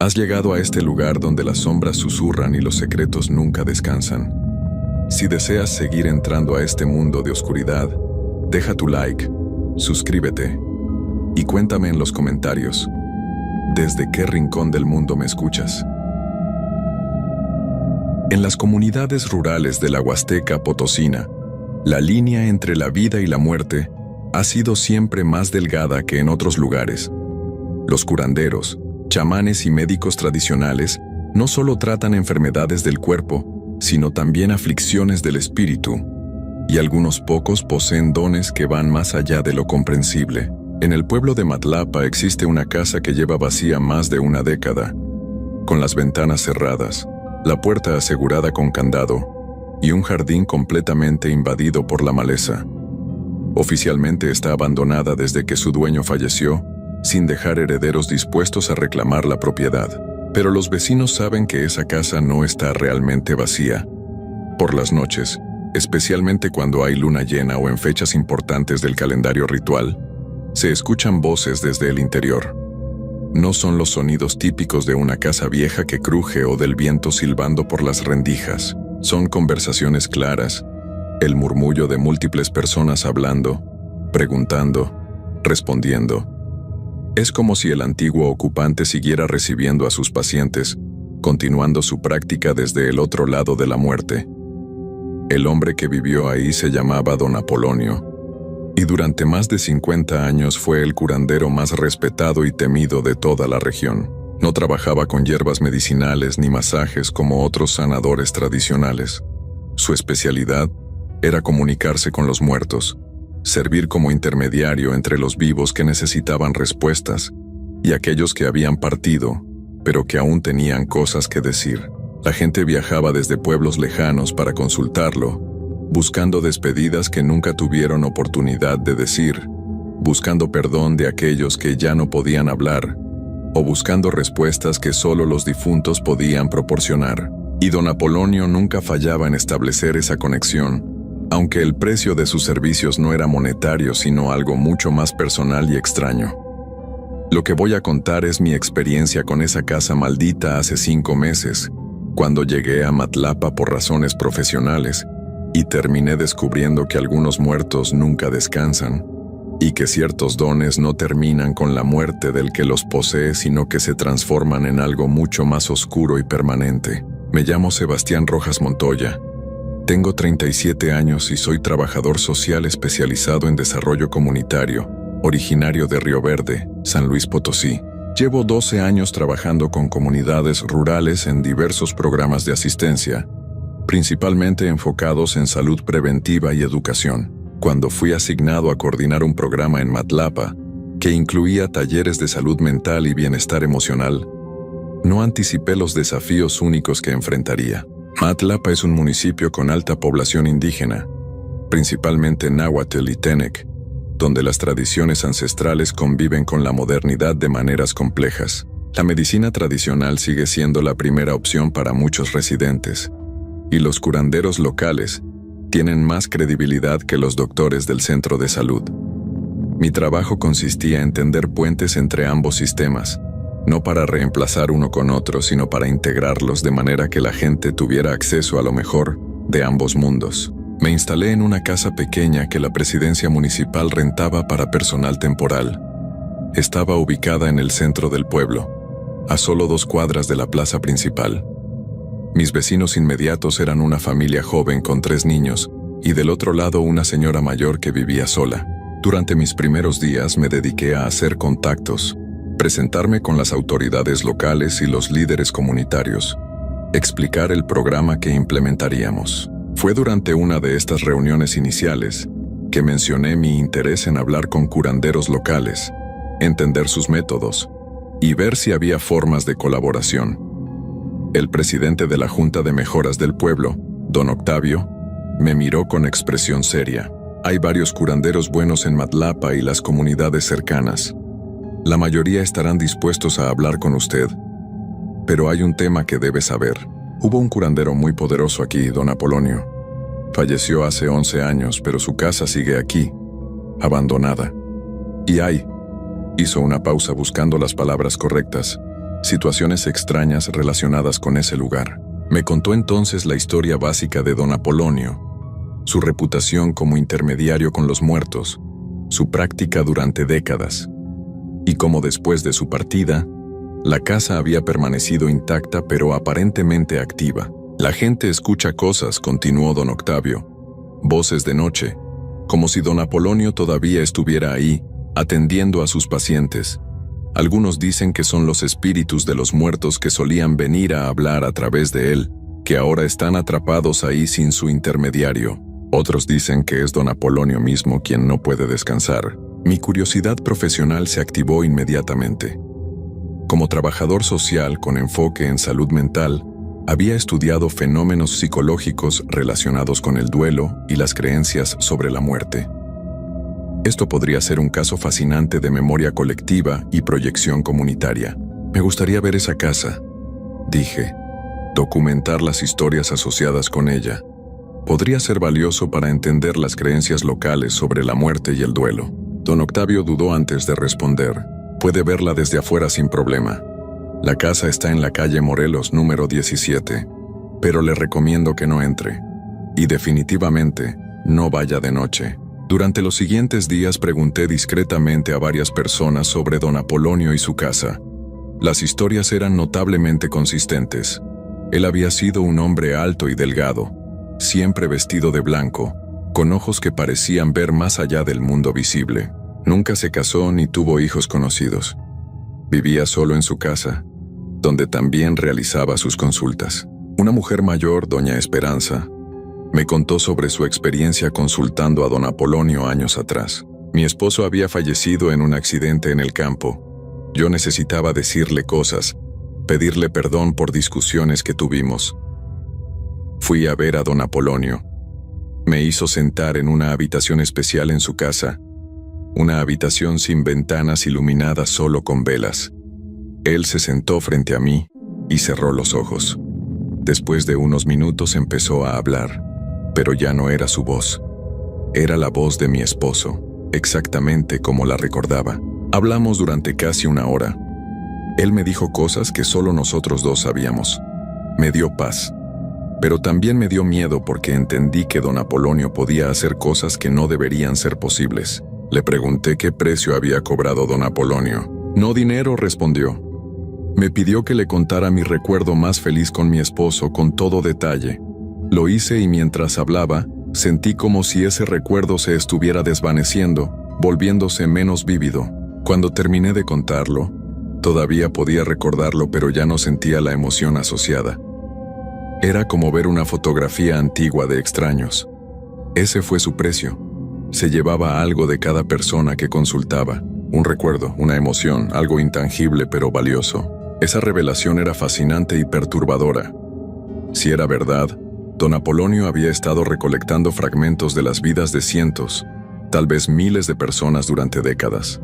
Has llegado a este lugar donde las sombras susurran y los secretos nunca descansan. Si deseas seguir entrando a este mundo de oscuridad, deja tu like, suscríbete y cuéntame en los comentarios, ¿desde qué rincón del mundo me escuchas? En las comunidades rurales de la Huasteca Potosina, la línea entre la vida y la muerte ha sido siempre más delgada que en otros lugares. Los curanderos, chamanes y médicos tradicionales no solo tratan enfermedades del cuerpo, sino también aflicciones del espíritu, y algunos pocos poseen dones que van más allá de lo comprensible. En el pueblo de Matlapa existe una casa que lleva vacía más de una década, con las ventanas cerradas, la puerta asegurada con candado y un jardín completamente invadido por la maleza. Oficialmente está abandonada desde que su dueño falleció, sin dejar herederos dispuestos a reclamar la propiedad. Pero los vecinos saben que esa casa no está realmente vacía. Por las noches, especialmente cuando hay luna llena o en fechas importantes del calendario ritual, se escuchan voces desde el interior. No son los sonidos típicos de una casa vieja que cruje o del viento silbando por las rendijas. Son conversaciones claras, el murmullo de múltiples personas hablando, preguntando, respondiendo. Es como si el antiguo ocupante siguiera recibiendo a sus pacientes, continuando su práctica desde el otro lado de la muerte. El hombre que vivió ahí se llamaba Don Apolonio, y durante más de 50 años fue el curandero más respetado y temido de toda la región. No trabajaba con hierbas medicinales ni masajes como otros sanadores tradicionales. Su especialidad era comunicarse con los muertos, servir como intermediario entre los vivos que necesitaban respuestas y aquellos que habían partido, pero que aún tenían cosas que decir. La gente viajaba desde pueblos lejanos para consultarlo, buscando despedidas que nunca tuvieron oportunidad de decir, buscando perdón de aquellos que ya no podían hablar, o buscando respuestas que solo los difuntos podían proporcionar. Y Don Apolonio nunca fallaba en establecer esa conexión, aunque el precio de sus servicios no era monetario sino algo mucho más personal y extraño. Lo que voy a contar es mi experiencia con esa casa maldita hace 5 meses, cuando llegué a Matlapa por razones profesionales, y terminé descubriendo que algunos muertos nunca descansan, y que ciertos dones no terminan con la muerte del que los posee, sino que se transforman en algo mucho más oscuro y permanente. Me llamo Sebastián Rojas Montoya. Tengo 37 años y soy trabajador social especializado en desarrollo comunitario, originario de Río Verde, San Luis Potosí. Llevo 12 años trabajando con comunidades rurales en diversos programas de asistencia, principalmente enfocados en salud preventiva y educación. Cuando fui asignado a coordinar un programa en Matlapa, que incluía talleres de salud mental y bienestar emocional, no anticipé los desafíos únicos que enfrentaría. Matlapa es un municipio con alta población indígena, principalmente náhuatl y tenec, donde las tradiciones ancestrales conviven con la modernidad de maneras complejas. La medicina tradicional sigue siendo la primera opción para muchos residentes, y los curanderos locales tienen más credibilidad que los doctores del centro de salud. Mi trabajo consistía en tender puentes entre ambos sistemas, no para reemplazar uno con otro, sino para integrarlos de manera que la gente tuviera acceso a lo mejor de ambos mundos. Me instalé en una casa pequeña que la presidencia municipal rentaba para personal temporal. Estaba ubicada en el centro del pueblo, a solo 2 cuadras de la plaza principal. Mis vecinos inmediatos eran una familia joven con 3 niños, y del otro lado una señora mayor que vivía sola. Durante mis primeros días me dediqué a hacer contactos, presentarme con las autoridades locales y los líderes comunitarios, explicar el programa que implementaríamos. Fue durante una de estas reuniones iniciales que mencioné mi interés en hablar con curanderos locales, entender sus métodos y ver si había formas de colaboración. El presidente de la Junta de Mejoras del Pueblo, don Octavio, me miró con expresión seria. Hay varios curanderos buenos en Matlapa y las comunidades cercanas. La mayoría estarán dispuestos a hablar con usted, pero hay un tema que debe saber. Hubo un curandero muy poderoso aquí, don Apolonio. Falleció hace 11 años, pero su casa sigue aquí, abandonada. Y hizo una pausa buscando las palabras correctas. situaciones extrañas relacionadas con ese lugar. Me contó entonces la historia básica de don Apolonio, su reputación como intermediario con los muertos, su práctica durante décadas, y cómo después de su partida, la casa había permanecido intacta pero aparentemente activa. La gente escucha cosas, continuó don Octavio, voces de noche, como si don Apolonio todavía estuviera ahí, atendiendo a sus pacientes. Algunos dicen que son los espíritus de los muertos que solían venir a hablar a través de él, que ahora están atrapados ahí sin su intermediario. Otros dicen que es don Apolonio mismo quien no puede descansar. Mi curiosidad profesional se activó inmediatamente. Como trabajador social con enfoque en salud mental, había estudiado fenómenos psicológicos relacionados con el duelo y las creencias sobre la muerte. Esto podría ser un caso fascinante de memoria colectiva y proyección comunitaria. Me gustaría ver esa casa, dije, documentar las historias asociadas con ella. Podría ser valioso para entender las creencias locales sobre la muerte y el duelo. Don Octavio dudó antes de responder. Puede verla desde afuera sin problema. La casa está en la calle Morelos número 17, pero le recomiendo que no entre. Y definitivamente, no vaya de noche. Durante los siguientes días pregunté discretamente a varias personas sobre don Apolonio y su casa. Las historias eran notablemente consistentes. Él había sido un hombre alto y delgado, siempre vestido de blanco, con ojos que parecían ver más allá del mundo visible. Nunca se casó ni tuvo hijos conocidos. Vivía solo en su casa, donde también realizaba sus consultas. Una mujer mayor, doña Esperanza, me contó sobre su experiencia consultando a don Apolonio años atrás. Mi esposo había fallecido en un accidente en el campo. Yo necesitaba decirle cosas, pedirle perdón por discusiones que tuvimos. Fui a ver a don Apolonio. Me hizo sentar en una habitación especial en su casa, una habitación sin ventanas iluminada solo con velas. Él se sentó frente a mí y cerró los ojos. Después de unos minutos empezó a hablar, pero ya no era su voz. Era la voz de mi esposo, exactamente como la recordaba. Hablamos durante casi una hora. Él me dijo cosas que solo nosotros dos sabíamos. Me dio paz, pero también me dio miedo porque entendí que don Apolonio podía hacer cosas que no deberían ser posibles. Le pregunté qué precio había cobrado don Apolonio. No dinero, respondió. Me pidió que le contara mi recuerdo más feliz con mi esposo con todo detalle. Lo hice y mientras hablaba, sentí como si ese recuerdo se estuviera desvaneciendo, volviéndose menos vívido. Cuando terminé de contarlo, todavía podía recordarlo, pero ya no sentía la emoción asociada. Era como ver una fotografía antigua de extraños. Ese fue su precio. Se llevaba algo de cada persona que consultaba. Un recuerdo, una emoción, algo intangible pero valioso. Esa revelación era fascinante y perturbadora. Si era verdad, don Apolonio había estado recolectando fragmentos de las vidas de cientos, tal vez miles de personas durante décadas.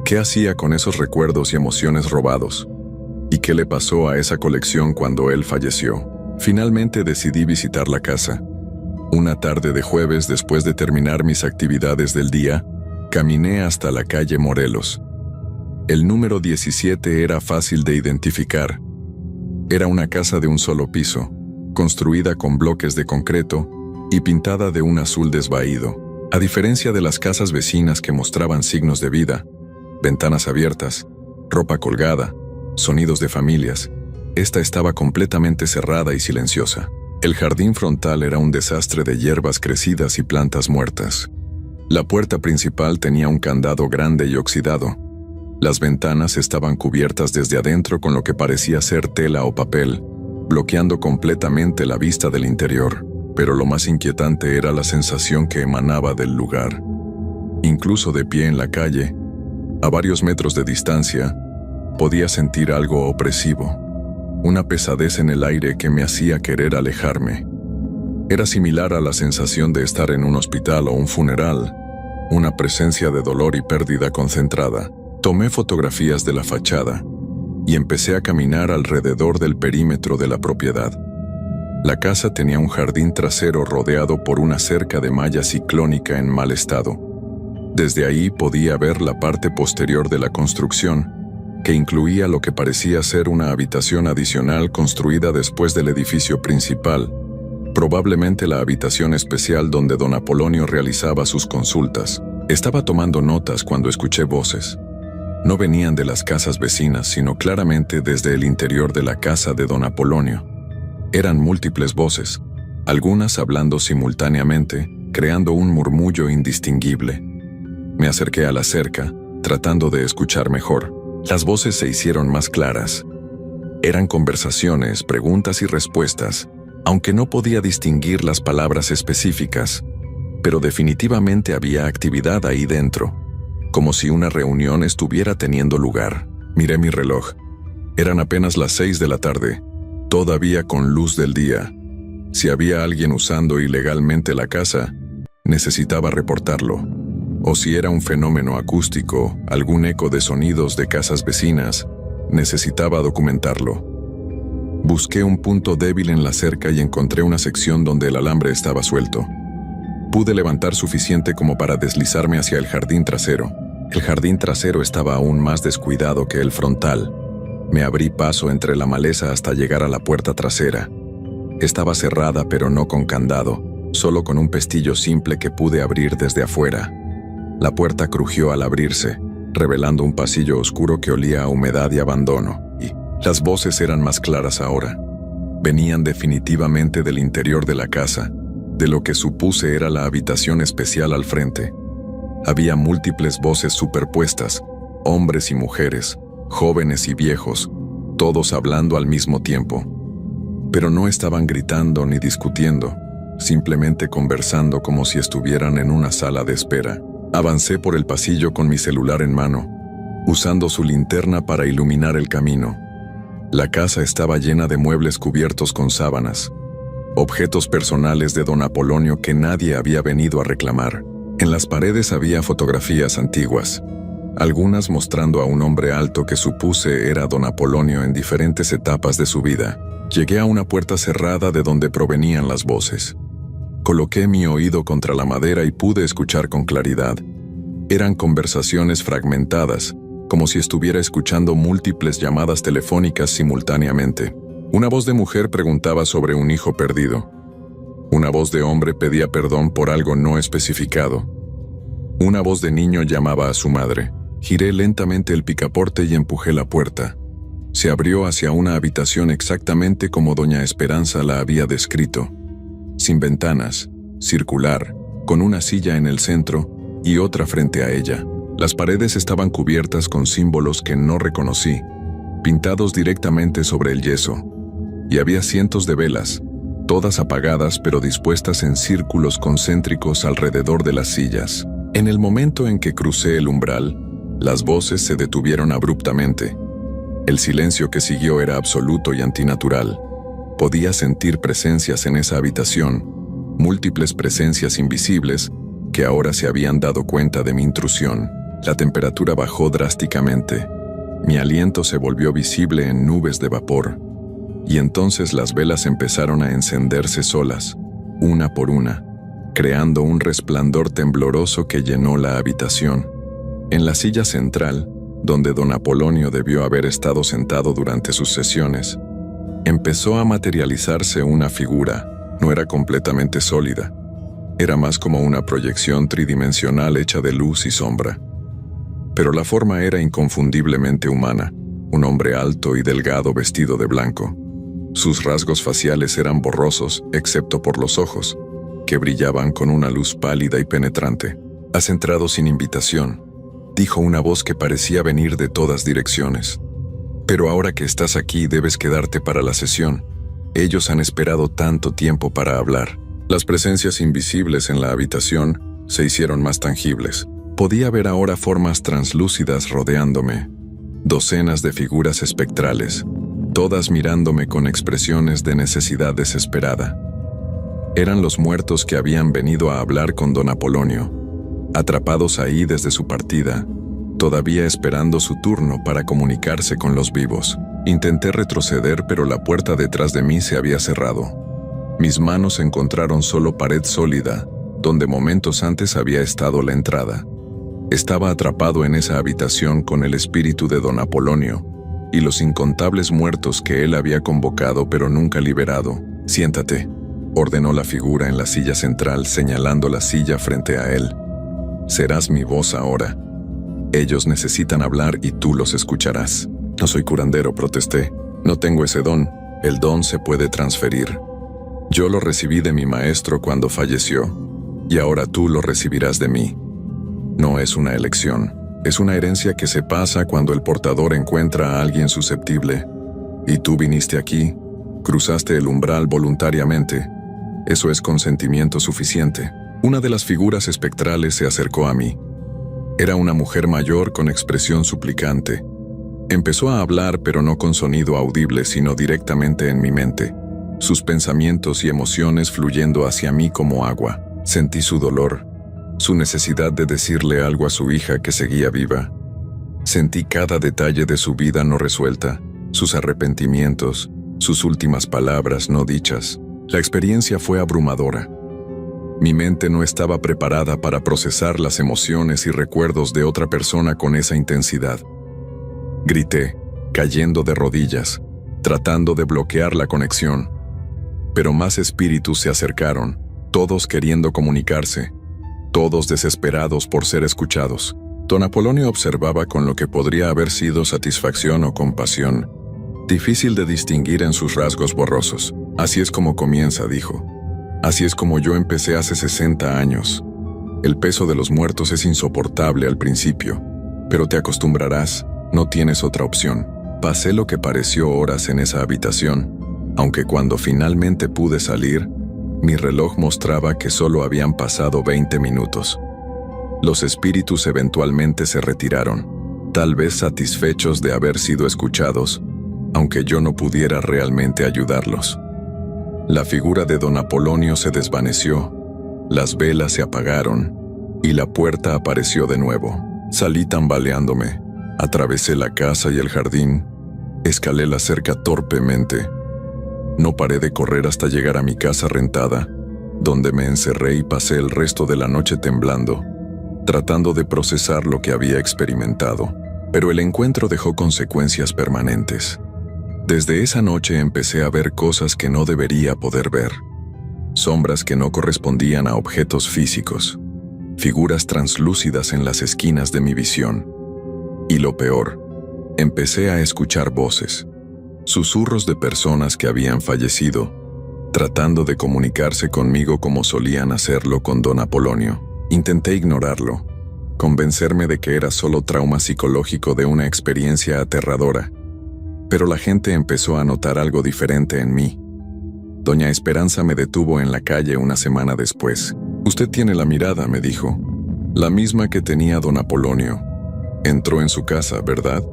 ¿Qué hacía con esos recuerdos y emociones robados? ¿Y qué le pasó a esa colección cuando él falleció? Finalmente decidí visitar la casa. Una tarde de jueves, después de terminar mis actividades del día, caminé hasta la calle Morelos. El número 17 era fácil de identificar. Era una casa de un solo piso, construida con bloques de concreto y pintada de un azul desvaído. A diferencia de las casas vecinas que mostraban signos de vida, ventanas abiertas, ropa colgada, sonidos de familias, esta estaba completamente cerrada y silenciosa. El jardín frontal era un desastre de hierbas crecidas y plantas muertas. La puerta principal tenía un candado grande y oxidado. Las ventanas estaban cubiertas desde adentro con lo que parecía ser tela o papel, bloqueando completamente la vista del interior. Pero lo más inquietante era la sensación que emanaba del lugar. Incluso de pie en la calle, a varios metros de distancia, podía sentir algo opresivo, una pesadez en el aire que me hacía querer alejarme. Era similar a la sensación de estar en un hospital o un funeral, una presencia de dolor y pérdida concentrada. Tomé fotografías de la fachada y empecé a caminar alrededor del perímetro de la propiedad. La casa tenía un jardín trasero rodeado por una cerca de malla ciclónica en mal estado. Desde ahí podía ver la parte posterior de la construcción, que incluía lo que parecía ser una habitación adicional construida después del edificio principal, probablemente la habitación especial donde don Apolonio realizaba sus consultas. Estaba tomando notas cuando escuché voces. No venían de las casas vecinas, sino claramente desde el interior de la casa de don Apolonio. Eran múltiples voces, algunas hablando simultáneamente, creando un murmullo indistinguible. Me acerqué a la cerca, tratando de escuchar mejor. Las voces se hicieron más claras. Eran conversaciones, preguntas y respuestas, aunque no podía distinguir las palabras específicas, pero definitivamente había actividad ahí dentro, como si una reunión estuviera teniendo lugar. Miré mi reloj. Eran apenas las 6 de la tarde, todavía con luz del día. Si había alguien usando ilegalmente la casa, necesitaba reportarlo. O si era un fenómeno acústico, algún eco de sonidos de casas vecinas, necesitaba documentarlo. Busqué un punto débil en la cerca y encontré una sección donde el alambre estaba suelto. Pude levantar suficiente como para deslizarme hacia el jardín trasero. El jardín trasero estaba aún más descuidado que el frontal. Me abrí paso entre la maleza hasta llegar a la puerta trasera. Estaba cerrada pero no con candado, solo con un pestillo simple que pude abrir desde afuera. La puerta crujió al abrirse, revelando un pasillo oscuro que olía a humedad y abandono, y las voces eran más claras ahora. Venían definitivamente del interior de la casa, de lo que supuse era la habitación especial al frente. Había múltiples voces superpuestas, hombres y mujeres, jóvenes y viejos, todos hablando al mismo tiempo. Pero no estaban gritando ni discutiendo, simplemente conversando como si estuvieran en una sala de espera. Avancé por el pasillo con mi celular en mano, usando su linterna para iluminar el camino. La casa estaba llena de muebles cubiertos con sábanas, objetos personales de don Apolonio que nadie había venido a reclamar. En las paredes había fotografías antiguas, algunas mostrando a un hombre alto que supuse era don Apolonio en diferentes etapas de su vida. Llegué a una puerta cerrada de donde provenían las voces. Coloqué mi oído contra la madera y pude escuchar con claridad. Eran conversaciones fragmentadas, como si estuviera escuchando múltiples llamadas telefónicas simultáneamente. Una voz de mujer preguntaba sobre un hijo perdido. Una voz de hombre pedía perdón por algo no especificado. Una voz de niño llamaba a su madre. Giré lentamente el picaporte y empujé la puerta. Se abrió hacia una habitación exactamente como doña Esperanza la había descrito. Sin ventanas, circular, con una silla en el centro y otra frente a ella. Las paredes estaban cubiertas con símbolos que no reconocí, pintados directamente sobre el yeso. Y había cientos de velas, todas apagadas pero dispuestas en círculos concéntricos alrededor de las sillas. En el momento en que crucé el umbral, las voces se detuvieron abruptamente. El silencio que siguió era absoluto y antinatural. Podía sentir presencias en esa habitación, múltiples presencias invisibles que ahora se habían dado cuenta de mi intrusión. La temperatura bajó drásticamente. Mi aliento se volvió visible en nubes de vapor. Y entonces las velas empezaron a encenderse solas, una por una, creando un resplandor tembloroso que llenó la habitación. En la silla central, donde don Apolonio debió haber estado sentado durante sus sesiones, empezó a materializarse una figura. No era completamente sólida. Era más como una proyección tridimensional hecha de luz y sombra. Pero la forma era inconfundiblemente humana, un hombre alto y delgado vestido de blanco. Sus rasgos faciales eran borrosos, excepto por los ojos, que brillaban con una luz pálida y penetrante. «Has entrado sin invitación», dijo una voz que parecía venir de todas direcciones. «Pero ahora que estás aquí debes quedarte para la sesión. Ellos han esperado tanto tiempo para hablar». Las presencias invisibles en la habitación se hicieron más tangibles. Podía ver ahora formas translúcidas rodeándome, docenas de figuras espectrales, todas mirándome con expresiones de necesidad desesperada. Eran los muertos que habían venido a hablar con don Apolonio, atrapados ahí desde su partida, todavía esperando su turno para comunicarse con los vivos. Intenté retroceder, pero la puerta detrás de mí se había cerrado. Mis manos encontraron solo pared sólida, donde momentos antes había estado la entrada. Estaba atrapado en esa habitación con el espíritu de don Apolonio y los incontables muertos que él había convocado pero nunca liberado. «Siéntate», ordenó la figura en la silla central señalando la silla frente a él. «Serás mi voz ahora. Ellos necesitan hablar y tú los escucharás». «No soy curandero», protesté. «No tengo ese don. El don se puede transferir. Yo lo recibí de mi maestro cuando falleció, y ahora tú lo recibirás de mí. No es una elección, es una herencia que se pasa cuando el portador encuentra a alguien susceptible. Y tú viniste aquí, cruzaste el umbral voluntariamente. Eso es consentimiento suficiente». Una de las figuras espectrales se acercó a mí. Era una mujer mayor con expresión suplicante. Empezó a hablar, pero no con sonido audible, sino directamente en mi mente. Sus pensamientos y emociones fluyendo hacia mí como agua. Sentí su dolor, su necesidad de decirle algo a su hija que seguía viva. Sentí cada detalle de su vida no resuelta, sus arrepentimientos, sus últimas palabras no dichas. La experiencia fue abrumadora. Mi mente no estaba preparada para procesar las emociones y recuerdos de otra persona con esa intensidad. Grité, cayendo de rodillas, tratando de bloquear la conexión. Pero más espíritus se acercaron, todos queriendo comunicarse, todos desesperados por ser escuchados. Don Apolonio observaba con lo que podría haber sido satisfacción o compasión, difícil de distinguir en sus rasgos borrosos. «Así es como comienza», dijo. «Así es como yo empecé hace 60 años. El peso de los muertos es insoportable al principio, pero te acostumbrarás, no tienes otra opción». Pasé lo que pareció horas en esa habitación, aunque cuando finalmente pude salir, mi reloj mostraba que solo habían pasado 20 minutos. Los espíritus eventualmente se retiraron, tal vez satisfechos de haber sido escuchados, aunque yo no pudiera realmente ayudarlos. La figura de don Apolonio se desvaneció, las velas se apagaron y la puerta apareció de nuevo. Salí tambaleándome, atravesé la casa y el jardín, escalé la cerca torpemente. No paré de correr hasta llegar a mi casa rentada, donde me encerré y pasé el resto de la noche temblando, tratando de procesar lo que había experimentado. Pero el encuentro dejó consecuencias permanentes. Desde esa noche empecé a ver cosas que no debería poder ver. Sombras que no correspondían a objetos físicos. Figuras translúcidas en las esquinas de mi visión. Y lo peor, empecé a escuchar voces. Susurros de personas que habían fallecido, tratando de comunicarse conmigo como solían hacerlo con don Apolonio. Intenté ignorarlo, convencerme de que era solo trauma psicológico de una experiencia aterradora. Pero la gente empezó a notar algo diferente en mí. Doña Esperanza me detuvo en la calle una semana después. «Usted tiene la mirada», me dijo, «la misma que tenía don Apolonio. Entró en su casa, ¿verdad?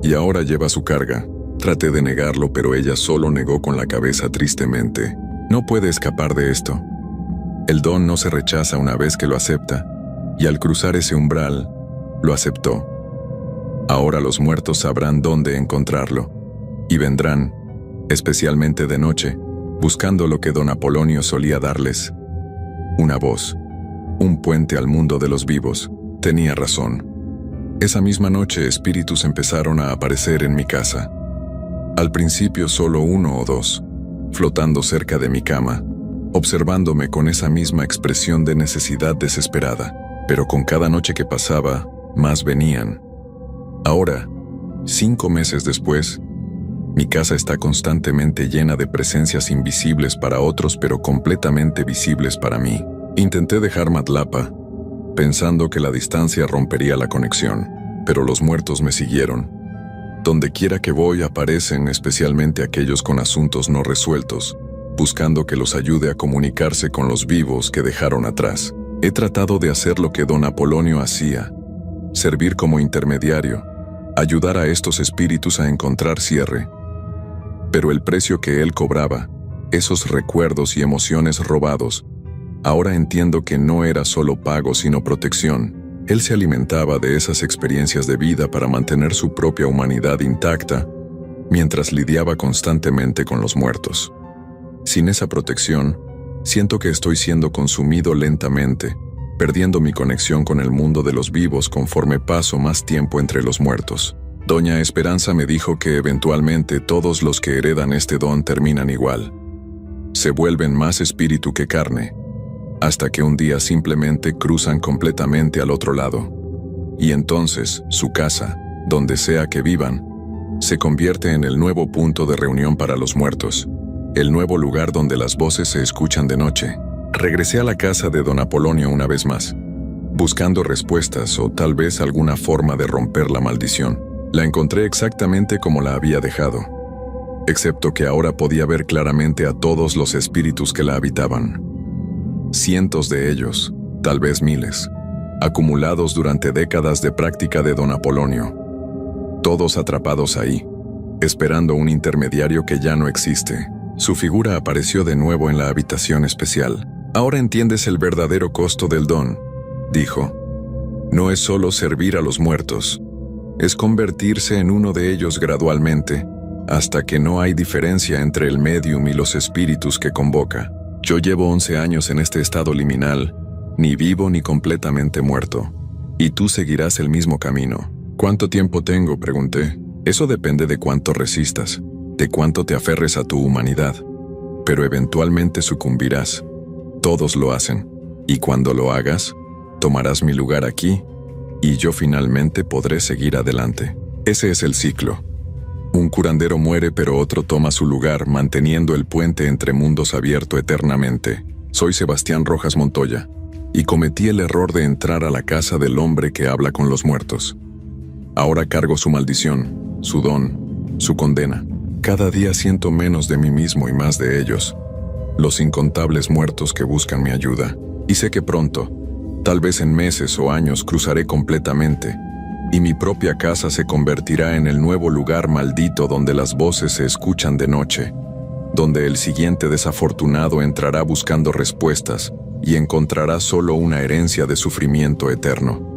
Y ahora lleva su carga». Traté de negarlo, pero ella solo negó con la cabeza tristemente. «No puede escapar de esto. El don no se rechaza una vez que lo acepta, y al cruzar ese umbral, lo aceptó. Ahora los muertos sabrán dónde encontrarlo, y vendrán, especialmente de noche, buscando lo que don Apolonio solía darles. Una voz, un puente al mundo de los vivos». Tenía razón. Esa misma noche espíritus empezaron a aparecer en mi casa. Al principio solo 1 o 2, flotando cerca de mi cama, observándome con esa misma expresión de necesidad desesperada. Pero con cada noche que pasaba, más venían. Ahora, 5 meses después, mi casa está constantemente llena de presencias invisibles para otros pero completamente visibles para mí. Intenté dejar Matlapa, pensando que la distancia rompería la conexión, pero los muertos me siguieron. Donde quiera que voy aparecen, especialmente aquellos con asuntos no resueltos, buscando que los ayude a comunicarse con los vivos que dejaron atrás. He tratado de hacer lo que don Apolonio hacía, servir como intermediario, ayudar a estos espíritus a encontrar cierre. Pero el precio que él cobraba, esos recuerdos y emociones robados, ahora entiendo que no era solo pago sino protección. Él se alimentaba de esas experiencias de vida para mantener su propia humanidad intacta, mientras lidiaba constantemente con los muertos. Sin esa protección, siento que estoy siendo consumido lentamente, perdiendo mi conexión con el mundo de los vivos conforme paso más tiempo entre los muertos. Doña Esperanza me dijo que eventualmente todos los que heredan este don terminan igual. Se vuelven más espíritu que carne, hasta que un día simplemente cruzan completamente al otro lado. Y entonces, su casa, donde sea que vivan, se convierte en el nuevo punto de reunión para los muertos, el nuevo lugar donde las voces se escuchan de noche. Regresé a la casa de don Apolonio una vez más, buscando respuestas o tal vez alguna forma de romper la maldición. La encontré exactamente como la había dejado, excepto que ahora podía ver claramente a todos los espíritus que la habitaban. Cientos de ellos, tal vez miles, acumulados durante décadas de práctica de don Apolonio. Todos atrapados ahí, esperando un intermediario que ya no existe. Su figura apareció de nuevo en la habitación especial. «Ahora entiendes el verdadero costo del don», dijo. «No es solo servir a los muertos, es convertirse en uno de ellos gradualmente, hasta que no hay diferencia entre el medium y los espíritus que convoca. Yo llevo 11 años en este estado liminal, ni vivo ni completamente muerto, y tú seguirás el mismo camino». «¿Cuánto tiempo tengo?», pregunté. «Eso depende de cuánto resistas, de cuánto te aferres a tu humanidad, pero eventualmente sucumbirás. Todos lo hacen, y cuando lo hagas, tomarás mi lugar aquí, y yo finalmente podré seguir adelante». Ese es el ciclo. Un curandero muere pero otro toma su lugar, manteniendo el puente entre mundos abierto eternamente. Soy Sebastián Rojas Montoya, y cometí el error de entrar a la casa del hombre que habla con los muertos. Ahora cargo su maldición, su don, su condena. Cada día siento menos de mí mismo y más de ellos, los incontables muertos que buscan mi ayuda. Y sé que pronto, tal vez en meses o años, cruzaré completamente, y mi propia casa se convertirá en el nuevo lugar maldito donde las voces se escuchan de noche, donde el siguiente desafortunado entrará buscando respuestas y encontrará solo una herencia de sufrimiento eterno.